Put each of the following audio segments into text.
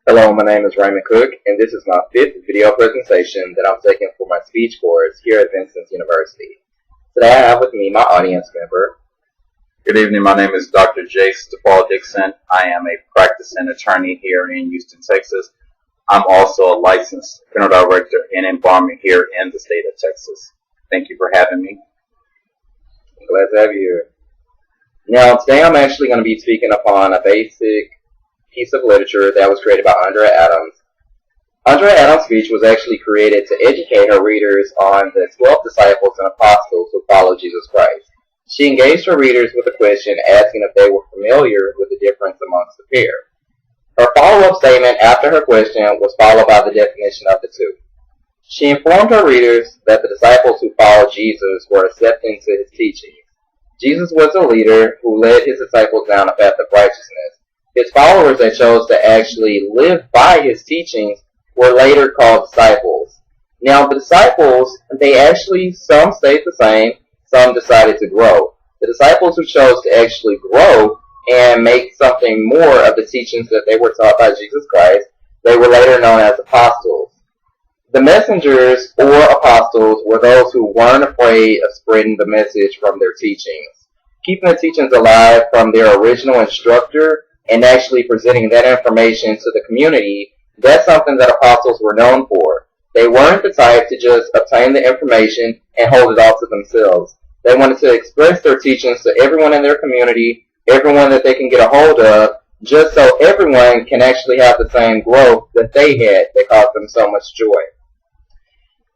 Hello, my name is Raymond Cook, and this is my 5th video presentation that I'm taking for my speech course here at Vincennes University. Today I have with me my audience member. Good evening, my name is Dr. Jace DePaul Dixon. I am a practicing attorney here in Houston, Texas. I'm also a licensed criminal director and embalmer here in the state of Texas. Thank you for having me. I'm glad to have you here. Now, today I'm actually going to be speaking upon a basic piece of literature that was created by Andrea Adams. Andrea Adams' speech was actually created to educate her readers on the 12 disciples and apostles who followed Jesus Christ. She engaged her readers with a question asking if they were familiar with the difference amongst the pair. Her follow-up statement after her question was followed by the definition of the two. She informed her readers that the disciples who followed Jesus were accepting to his teachings. Jesus was a leader who led his disciples down a path of righteousness. His followers that chose to actually live by his teachings were later called disciples. Now, the disciples, some stayed the same, some decided to grow. The disciples who chose to actually grow and make something more of the teachings that they were taught by Jesus Christ, they were later known as apostles. The messengers or apostles were those who weren't afraid of spreading the message from their teachings, keeping the teachings alive from their original instructor and actually presenting that information to the community. That's something that apostles were known for. They weren't the type to just obtain the information and hold it all to themselves. They wanted to express their teachings to everyone in their community, everyone that they can get a hold of, just so everyone can actually have the same growth that they had that caused them so much joy.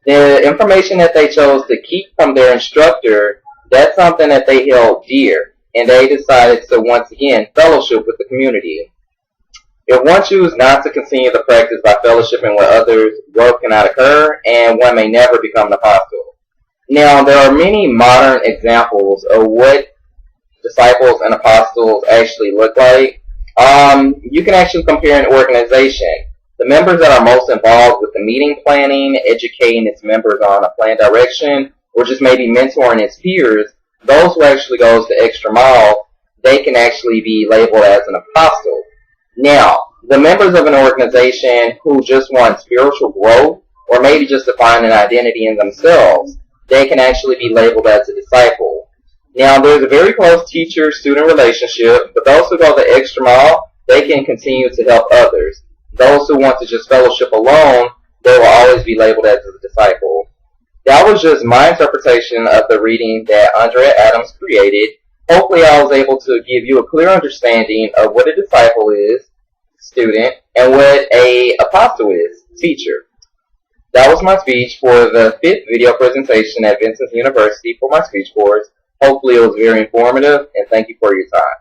The information that they chose to keep from their instructor, that's something that they held dear. And they decided to once again fellowship with the community. If one chooses not to continue the practice by fellowshipping with others, growth cannot occur, and one may never become an apostle. Now, there are many modern examples of what disciples and apostles actually look like. You can actually compare an organization. The members that are most involved with the meeting planning, educating its members on a planned direction, or just maybe mentoring its peers, those who actually goes the extra mile, they can actually be labeled as an apostle. Now, the members of an organization who just want spiritual growth, or maybe just to find an identity in themselves, they can actually be labeled as a disciple. Now, there's a very close teacher-student relationship, but those who go the extra mile, they can continue to help others. Those who want to just fellowship alone, they will always be labeled as a disciple. That was just my interpretation of the reading that Andrea Adams created. Hopefully I was able to give you a clear understanding of what a disciple is, student, and what an apostle is, teacher. That was my speech for the 5th video presentation at Vincennes University for my speech course. Hopefully it was very informative, and thank you for your time.